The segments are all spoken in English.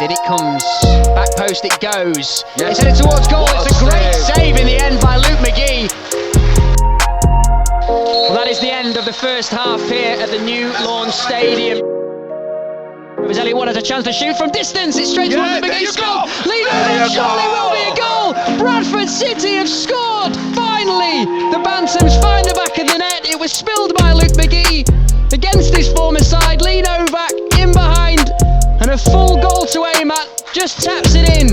In it comes, back post it goes. Yes. It's headed towards goal. What It's a great save. save in the end by Luke McGee. Well, that is the end of the first half here at the new Lawn Stadium. Elliot Watt has a chance to shoot from distance. It's straight towards Luke McGee's goal. Lead over, surely will be a goal. Bradford City have scored. Finally, the Bantams find the back of the net. It was spilled by Luke McGee against his former side. Lee Novak in behind, and a full goal to aim at. Just taps it in.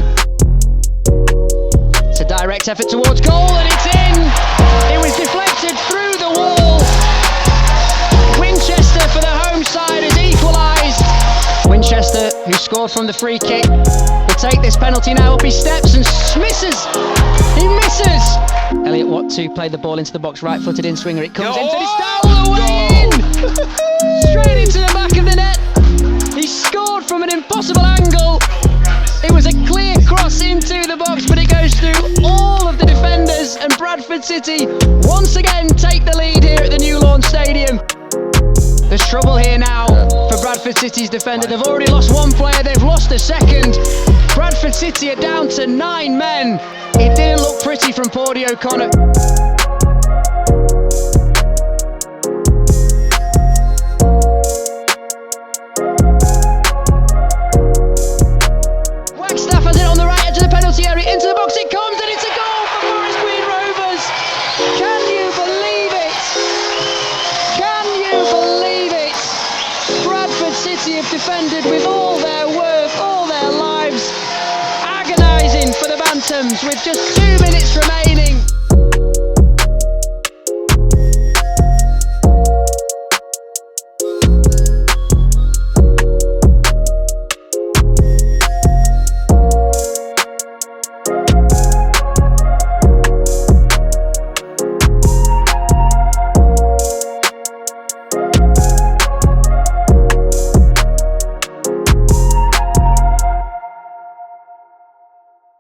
It's a direct effort towards goal, and it's in. It was deflected through the wall. Winchester for the home side has equalised. Winchester, who scored from the free kick, will take this penalty now. Up he steps and misses. He misses. Elliot Watt to play the ball into the box, right-footed in swinger. It comes in, and it's down the way in. Straight into the back of the net. He scored from an impossible angle. It was a clear cross into the box, but it goes through all of the defenders, and Bradford City once again take the lead here at the new Lawn Stadium. There's trouble here now for Bradford City's defender. They've already lost one player, they've lost a second. Bradford City are down to 9 men. It didn't look pretty from Paudie O'Connor. Wagstaff has it on the right edge of the penalty area. Into the box it comes, and it's a goal for Forest Green Rovers. Can you believe it? Can you believe it? Bradford City have defended with all their worth, all their lives, agonising for the Bantams with just 2 minutes remaining.